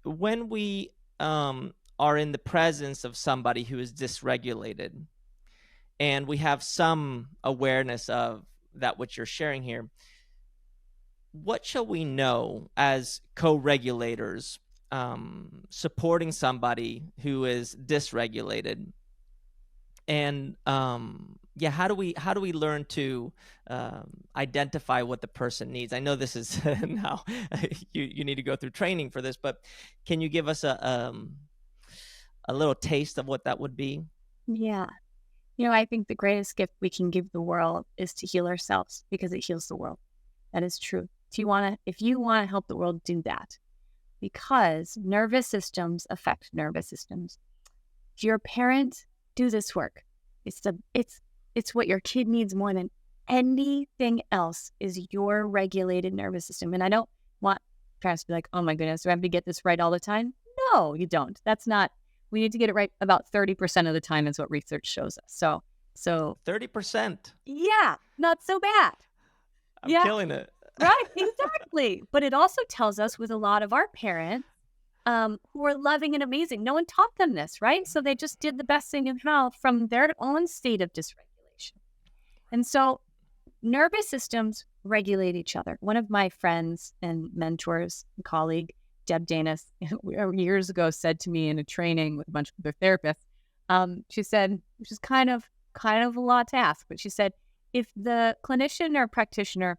when we are in the presence of somebody who is dysregulated, and we have some awareness of that, what you're sharing here, what shall we know as co-regulators supporting somebody who is dysregulated? And yeah, how do we learn to identify what the person needs? I know this is now you need to go through training for this, but can you give us a little taste of what that would be? Yeah. I think the greatest gift we can give the world is to heal ourselves because it heals the world. That is true. If you want to help the world, do that because nervous systems affect nervous systems. If you're a parent, do this work. It's what your kid needs more than anything else is your regulated nervous system. And I don't want parents to be like, oh my goodness, do I have to get this right all the time? No, you don't. That's not, we need to get it right about 30% of the time is what research shows us. So 30%. yeah, not so bad. I'm Yeah, killing it. right, exactly. But it also tells us with a lot of our parents who are loving and amazing, no one taught them this, right? So they just did the best thing in how from their own state of dysregulation. And so nervous systems regulate each other. One of my friends and mentors, colleague, Deb Danis, years ago said to me in a training with a bunch of other therapists, she said, which is kind of a lot to ask, but she said, if the clinician or practitioner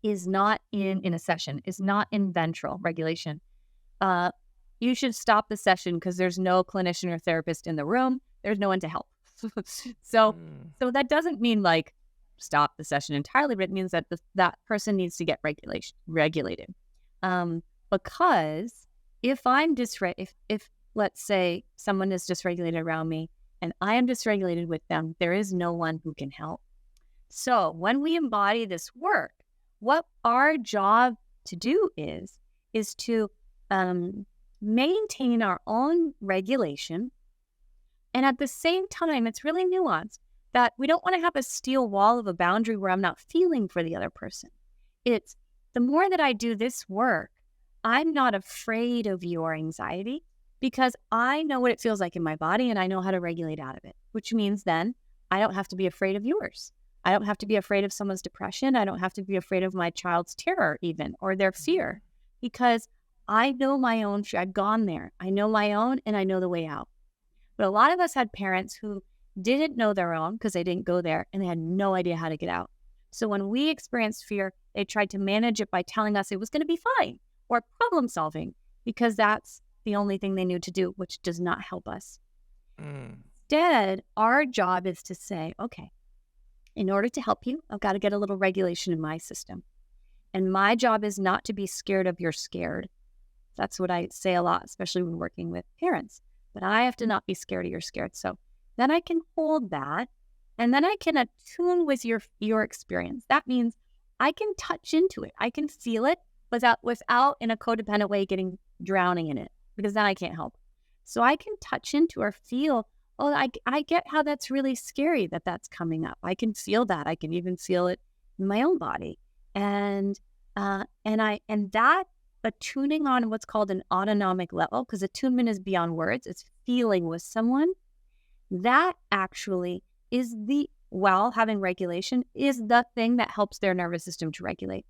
is not in a session, is not in ventral regulation, uh, you should stop the session because there's no clinician or therapist in the room. There's no one to help. so, Mm. so that doesn't mean like stop the session entirely, but it means that that person needs to get regulated. Because if I'm if let's say someone is dysregulated around me and I am dysregulated with them, there is no one who can help. So when we embody this work, what our job to do is to maintain our own regulation. And at the same time, it's really nuanced that we don't want to have a steel wall of a boundary where I'm not feeling for the other person. It's the more that I do this work, I'm not afraid of your anxiety because I know what it feels like in my body and I know how to regulate out of it, which means then I don't have to be afraid of yours. I don't have to be afraid of someone's depression. I don't have to be afraid of my child's terror, even, or their fear, because I know my own fear. I've gone there. I know my own and I know the way out. But a lot of us had parents who didn't know their own because they didn't go there and they had no idea how to get out. So when we experienced fear, they tried to manage it by telling us it was going to be fine or problem solving because that's the only thing they knew to do, which does not help us. Mm. Instead, our job is to say, okay, in order to help you, I've got to get a little regulation in my system. And my job is not to be scared of you're scared. That's what I say a lot, especially when working with parents. But I have to not be scared of you're scared. So then I can hold that and then I can attune with your experience. That means I can touch into it. I can feel it without in a codependent way drowning in it because then I can't help. So I can touch into or feel, oh, I get how that's really scary that that's coming up. I can feel that. I can even feel it in my own body. And that attuning on what's called an autonomic level, because attunement is beyond words, it's feeling with someone, that actually is while having regulation, is the thing that helps their nervous system to regulate.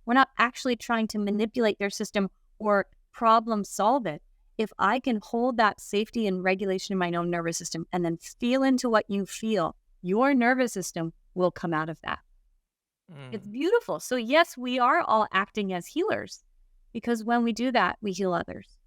We're not actually trying to manipulate their system or problem solve it. If I can hold that safety and regulation in my own nervous system and then feel into what you feel, your nervous system will come out of that. It's Mm. beautiful. So yes, we are all acting as healers because when we do that, we heal others.